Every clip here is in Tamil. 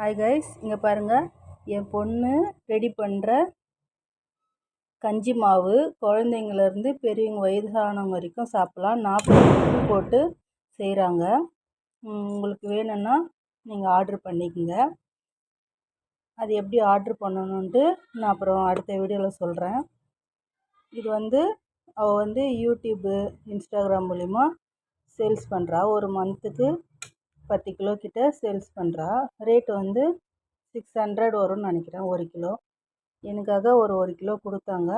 ஹாய் கைஸ், இங்கே பாருங்கள். என் பொண்ணு ரெடி பண்ணுற கஞ்சி மாவு குழந்தைங்கள்லேருந்து பெரியவங்க வயதானவங்க வரைக்கும் சாப்பிட்லாம். 40 உப்பு போட்டு செய்கிறாங்க. உங்களுக்கு வேணும்னா நீங்கள் ஆர்டர் பண்ணிக்கோங்க. அது எப்படி ஆர்டர் பண்ணணுன்ட்டு நான் அப்புறம் அடுத்த வீடியோவில் சொல்கிறேன். இது அவள் யூடியூப்பு, இன்ஸ்டாகிராம் மூலிமா சேல்ஸ் பண்ணுறா. ஒரு மந்த்துக்கு 10 கிலோ கிட்ட சேல்ஸ் பண்ணுறா. ரேட்டு 600 வரும்னு நினைக்கிறேன் 1 கிலோ. எனக்காக ஒரு கிலோ கொடுத்தாங்க.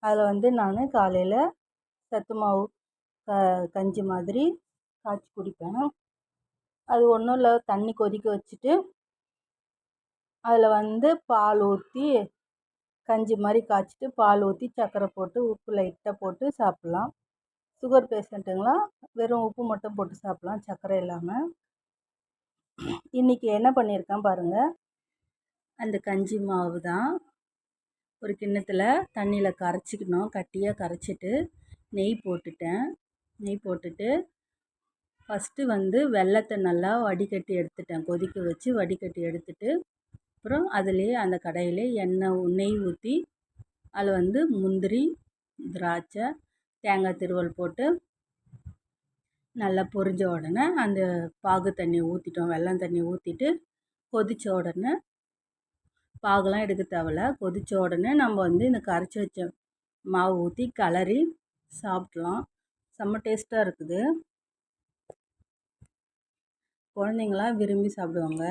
அதில் நான் காலையில் சத்து மாவு கஞ்சி மாதிரி காய்ச்சி குடிப்பேன். அது ஒன்றும் இல்லை, தண்ணி கொதிக்க வச்சுட்டு அதில் பால் ஊற்றி கஞ்சி மாதிரி காய்ச்சிட்டு பால் ஊற்றி சர்க்கரை போட்டு உப்பு லைட்டாக போட்டு சாப்பிட்லாம். சுகர் பேஷண்ட்டுங்களாம் வெறும் உப்பு மட்டும் போட்டு சாப்பிட்லாம், சர்க்கரை இல்லாமல். இன்றைக்கி என்ன பண்ணியிருக்கேன் பாருங்கள். அந்த கஞ்சி மாவு தான் ஒரு கிண்ணத்தில் தண்ணியில் கரைச்சிக்கணும். கட்டியாக கரைச்சிட்டு நெய் போட்டுட்டு ஃபஸ்ட்டு வெல்லத்தை நல்லா வடிகட்டி எடுத்துட்டேன். கொதிக்க வச்சு வடிகட்டி எடுத்துட்டு அப்புறம் அதுலேயே அந்த கடாயிலே நெய் ஊற்றி அதில் முந்திரி, திராட்சை, தேங்காய் திருவல் போட்டு நல்லா பொரிஞ்ச உடனே அந்த பாகு தண்ணி ஊற்றிட்டோம். வெல்லம் தண்ணி ஊற்றிட்டு கொதித்த உடனே பாகுலாம் எடுக்க தேவையில்ல. கொதித்த உடனே நம்ம இந்த கரைச்சி வச்ச மாவு ஊற்றி கிளறி சாப்பிட்லாம். செம்ம டேஸ்ட்டாக இருக்குது. குழந்தைங்களாம் விரும்பி சாப்பிடுவாங்க.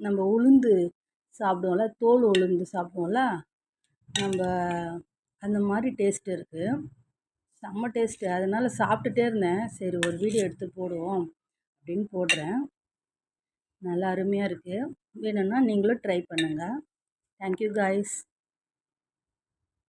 நம்ம உளுந்து சாப்பிடுவோம்ல, தோல் உளுந்து சாப்பிடுவோம்ல, நம்ம அந்த மாதிரி டேஸ்ட்டு இருக்குது. செம்ம டேஸ்ட்டு. அதனால் சாப்பிட்டுட்டே இருந்தேன். சரி, ஒரு வீடியோ எடுத்து போடுவோம் அப்படின்னு போடுறேன். நல்லா அருமையாக இருக்குது. வேணும்னா நீங்களும் ட்ரை பண்ணுங்கள். Thank you guys.